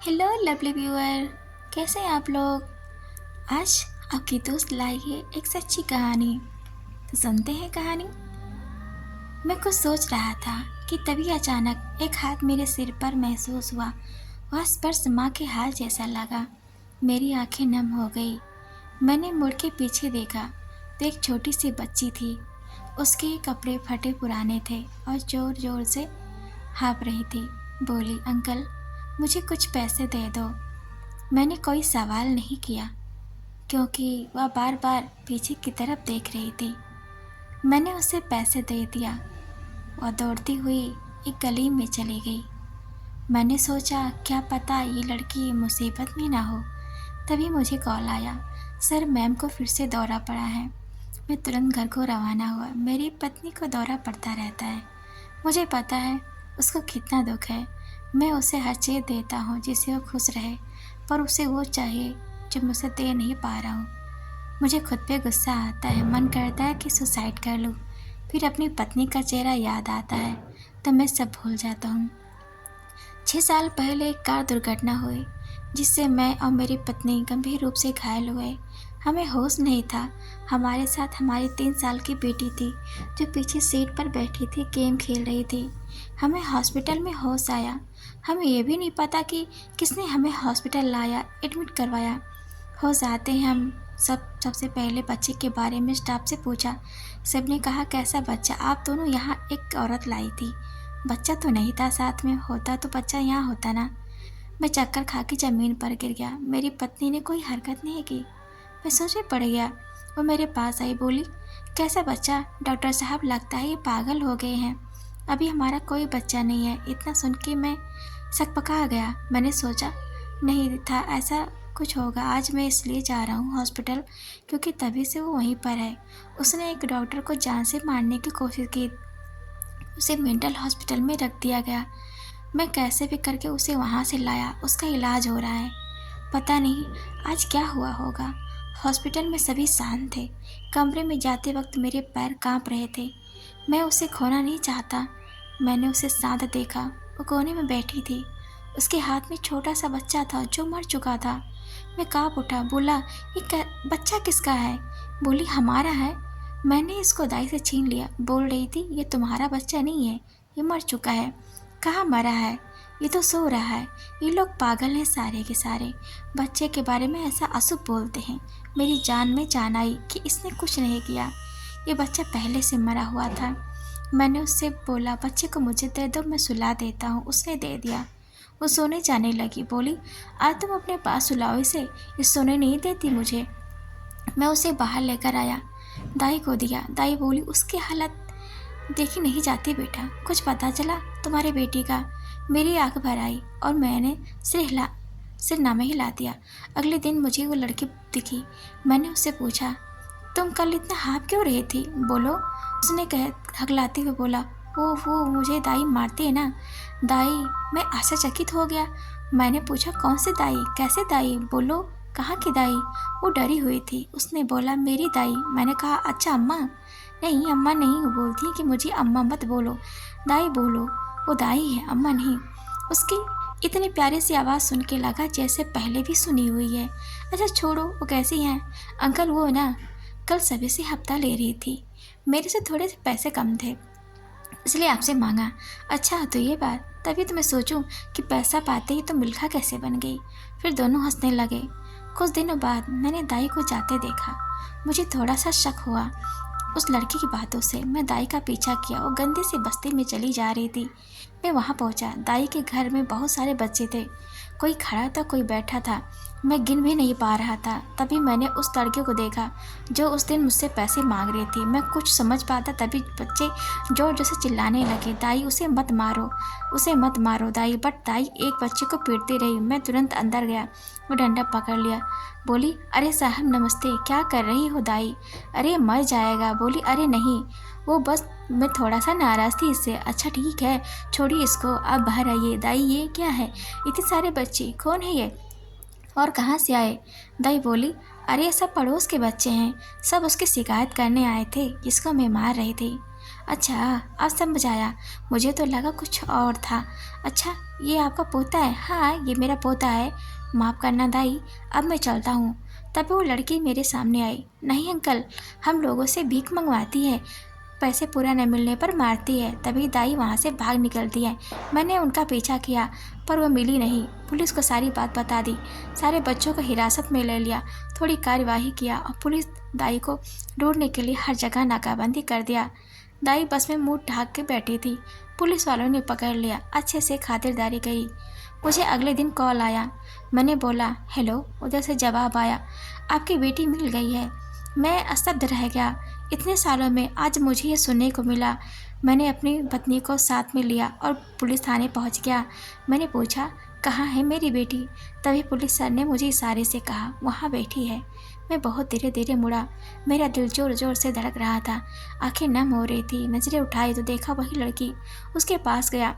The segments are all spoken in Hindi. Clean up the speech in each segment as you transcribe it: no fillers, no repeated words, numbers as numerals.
हेलो लवली व्यूअर, कैसे हैं आप लोग। आज आपकी दोस्त लाई है एक सच्ची कहानी। तो सुनते हैं कहानी। मैं कुछ सोच रहा था कि तभी अचानक एक हाथ मेरे सिर पर महसूस हुआ। वह स्पर्श माँ के हाथ जैसा लगा। मेरी आंखें नम हो गई। मैंने मुड़ के पीछे देखा तो एक छोटी सी बच्ची थी। उसके कपड़े फटे पुराने थे और जोर जोर से हाँफ रही थी। बोली, अंकल मुझे कुछ पैसे दे दो। मैंने कोई सवाल नहीं किया क्योंकि वह बार बार पीछे की तरफ देख रही थी। मैंने उसे पैसे दे दिया। वह दौड़ती हुई एक गली में चली गई। मैंने सोचा क्या पता ये लड़की मुसीबत में ना हो। तभी मुझे कॉल आया, सर मैम को फिर से दौरा पड़ा है। मैं तुरंत घर को रवाना हुआ। मेरी पत्नी को दौरा पड़ता रहता है। मुझे पता है उसको कितना दुख है। मैं उसे हर चीज़ देता हूँ जिससे वो खुश रहे, पर उसे वो चाहिए जो मुझसे दे नहीं पा रहा हूँ। मुझे खुद पे गुस्सा आता है। मन करता है कि सुसाइड कर लूँ। फिर अपनी पत्नी का चेहरा याद आता है तो मैं सब भूल जाता हूँ। 6 साल पहले एक कार दुर्घटना हुई जिससे मैं और मेरी पत्नी गंभीर रूप से घायल हुए। हमें होश नहीं था। हमारे साथ हमारी 3 साल की बेटी थी जो पीछे सीट पर बैठी थी, गेम खेल रही थी। हमें हॉस्पिटल में होश आया। हमें ये भी नहीं पता कि किसने हमें हॉस्पिटल लाया, एडमिट करवाया। होश आते ही हम सबसे पहले बच्चे के बारे में स्टाफ से पूछा। सबने कहा, कैसा बच्चा? आप दोनों यहाँ एक औरत लाई थी। बच्चा तो नहीं था साथ में, होता तो बच्चा यहाँ होता ना। मैं चक्कर खा के ज़मीन पर गिर गया। मेरी पत्नी ने कोई हरकत नहीं की। मैं सोचे पड़ गया। वो मेरे पास आई, बोली, कैसा बच्चा? डॉक्टर साहब लगता है ये पागल हो गए हैं। अभी हमारा कोई बच्चा नहीं है। इतना सुन के मैं सकपका गया। मैंने सोचा नहीं था ऐसा कुछ होगा। आज मैं इसलिए जा रहा हूँ हॉस्पिटल क्योंकि तभी से वो वहीं पर है। उसने एक डॉक्टर को जान से मारने की कोशिश की। उसे मेंटल हॉस्पिटल में रख दिया गया। मैं कैसे भी करके उसे वहाँ से लाया। उसका इलाज हो रहा है। पता नहीं आज क्या हुआ होगा। हॉस्पिटल में सभी शांत थे। कमरे में जाते वक्त मेरे पैर कांप रहे थे। मैं उसे खोना नहीं चाहता। मैंने उसे शांत देखा। वो कोने में बैठी थी। उसके हाथ में छोटा सा बच्चा था जो मर चुका था। मैं कांप उठा। बोला, ये बच्चा किसका है? बोली, हमारा है। मैंने इसको दाई से छीन लिया। बोल रही थी, ये तुम्हारा बच्चा नहीं है, ये मर चुका है। कहाँ मरा है? ये तो सो रहा है। ये लोग पागल हैं सारे के सारे। बच्चे के बारे में ऐसा अशुभ बोलते हैं। मेरी जान में जान आई कि इसने कुछ नहीं किया। ये बच्चा पहले से मरा हुआ था। मैंने उससे बोला, बच्चे को मुझे दे दो, मैं सुला देता हूँ। उसने दे दिया। वो सोने जाने लगी। बोली, आज तुम अपने पास सुलाओ इसे, ये सोने नहीं देती मुझे। मैं उसे बाहर लेकर आया, दाई को दिया। दाई बोली, उसकी हालत देखी नहीं जाती बेटा, कुछ पता चला तुम्हारे बेटी का? मेरी आंख भर आई और मैंने सिरनामा हिला दिया। अगले दिन मुझे वो लड़की दिखी। मैंने उससे पूछा, तुम कल इतना हाँफ क्यों रही थी? बोलो। उसने हकलाते हुए बोला, वो मुझे दाई मारती है ना। दाई? मैं आश्चर्यचकित हो गया। मैंने पूछा, कौन से दाई? कैसे दाई? बोलो, कहाँ की दाई? वो डरी हुई थी। उसने बोला, मेरी दाई। मैंने कहा, अच्छा अम्मा? नहीं अम्मा नहीं। वो बोलती है कि मुझे अम्मा मत बोलो, दाई बोलो। वो दाई है, अम्मा नहीं। उसकी इतनी प्यारी सी आवाज़ सुन के लगा जैसे पहले भी सुनी हुई है। अच्छा छोड़ो, वो कैसी हैं? अंकल वो ना कल सभी से हफ्ता ले रही थी। मेरे से थोड़े से पैसे कम थे इसलिए आपसे मांगा। अच्छा तो ये बात। तभी तो मैं सोचूं कि पैसा पाते ही तो मिल्खा कैसे बन गई। फिर दोनों हंसने लगे। कुछ दिनों बाद मैंने दाई को जाते देखा। मुझे थोड़ा सा शक हुआ उस लड़की की बातों से। मैं दाई का पीछा किया। वो गंदी सी बस्ती में चली जा रही थी। मैं वहाँ पहुँचा। दाई के घर में बहुत सारे बच्चे थे। कोई खड़ा था, कोई बैठा था। मैं गिन भी नहीं पा रहा था। तभी मैंने उस लड़के को देखा जो उस दिन मुझसे पैसे मांग रही थी। मैं कुछ समझ पाता तभी बच्चे जोर जोर से चिल्लाने लगे, दाई उसे मत मारो, उसे मत मारो दाई। बट दाई एक बच्चे को पीटती रही। मैं तुरंत अंदर गया। वो डंडा पकड़ लिया। बोली, अरे साहब नमस्ते, क्या कर रही हो दाई? अरे मर जाएगा। बोली, अरे नहीं, वो बस मैं थोड़ा सा नाराज़ थी इससे। अच्छा ठीक है, छोड़िए इसको, आप बाहर आइए। दाई ये क्या है? इतने सारे बच्चे, कौन है ये और कहाँ से आए? दाई बोली, अरे ये सब पड़ोस के बच्चे हैं। सब उसकी शिकायत करने आए थे जिसको मैं मार रही थी। अच्छा, अब समझ आया, मुझे तो लगा कुछ और था। अच्छा, ये आपका पोता है? हाँ, ये मेरा पोता है। माफ़ करना दाई, अब मैं चलता हूँ। तभी वो लड़की मेरे सामने आई। नहीं अंकल, हम लोगों से भीख मंगवाती है, पैसे पूरा न मिलने पर मारती है। तभी दाई वहाँ से भाग निकलती है। मैंने उनका पीछा किया पर वो मिली नहीं। पुलिस को सारी बात बता दी, सारे बच्चों को हिरासत में ले लिया, थोड़ी कार्यवाही किया और पुलिस दाई को ढूंढने के लिए हर जगह नाकाबंदी कर दिया। दाई बस में मुंह ढाक के बैठी थी। पुलिस वालों ने पकड़ लिया, अच्छे से खातिरदारी करी। मुझे अगले दिन कॉल आया। मैंने बोला हेलो, उधर से जवाब आया आपकी बेटी मिल गई है। मैं स्तब्ध रह गया। इतने सालों में आज मुझे ये सुनने को मिला। मैंने अपनी पत्नी को साथ में लिया और पुलिस थाने पहुंच गया। मैंने पूछा कहाँ है मेरी बेटी? तभी पुलिस सर ने मुझे इशारे से कहा वहाँ बैठी है। मैं बहुत धीरे धीरे मुड़ा। मेरा दिल जोर जोर से धड़क रहा था, आंखें नम हो रही थी। नजरें उठाई तो देखा वही लड़की। उसके पास गया।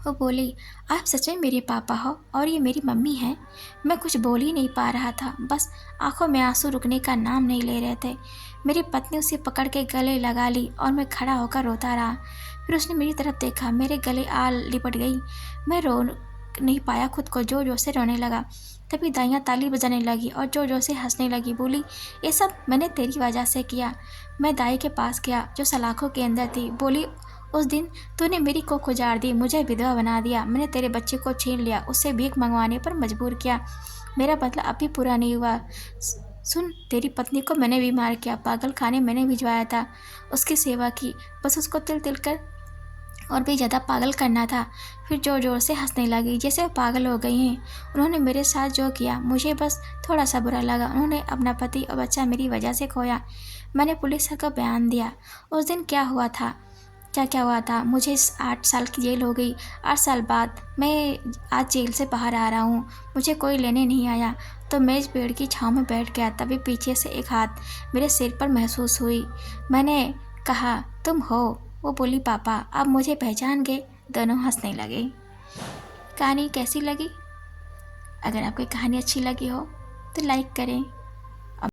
वो बोली आप सच में मेरे पापा हो और ये मेरी मम्मी है? मैं कुछ बोल ही नहीं पा रहा था, बस आंखों में आंसू रुकने का नाम नहीं ले रहे थे। मेरी पत्नी उसे पकड़ के गले लगा ली और मैं खड़ा होकर रोता रहा। फिर उसने मेरी तरफ देखा, मेरे गले आ लिपट गई। मैं रो नहीं पाया खुद को, जोर जोर से रोने लगा। तभी दाइयाँ ताली बजाने लगी और जोर जोर से हंसने लगी। बोली ये सब मैंने तेरी वजह से किया। मैं दाई के पास गया जो सलाखों के अंदर थी। बोली उस दिन तूने मेरी कोख उजाड़ दी, मुझे विधवा बना दिया। मैंने तेरे बच्चे को छीन लिया, उससे भीख मंगवाने पर मजबूर किया। मेरा बदला अब भी पूरा नहीं हुआ। सुन, तेरी पत्नी को मैंने बीमार किया, पागल खाने मैंने भिजवाया था, उसकी सेवा की, बस उसको तिल तिल कर और भी ज़्यादा पागल करना था। फिर जोर जोर से हंसने लगी जैसे वो पागल हो गई हैं। उन्होंने मेरे साथ जो किया मुझे बस थोड़ा सा बुरा लगा। उन्होंने अपना पति और बच्चा मेरी वजह से खोया। मैंने पुलिस को बयान दिया उस दिन क्या हुआ था, क्या हुआ था। मुझे 8 साल की जेल हो गई। 8 साल बाद मैं आज जेल से बाहर आ रहा हूँ। मुझे कोई लेने नहीं आया तो मैं इस पेड़ की छाँव में बैठ गया। तभी पीछे से एक हाथ मेरे सिर पर महसूस हुई। मैंने कहा तुम हो? वो बोली पापा। अब मुझे पहचान गए। दोनों हंसने लगे। कहानी कैसी लगी? अगर आपको कहानी अच्छी लगी हो तो लाइक करें,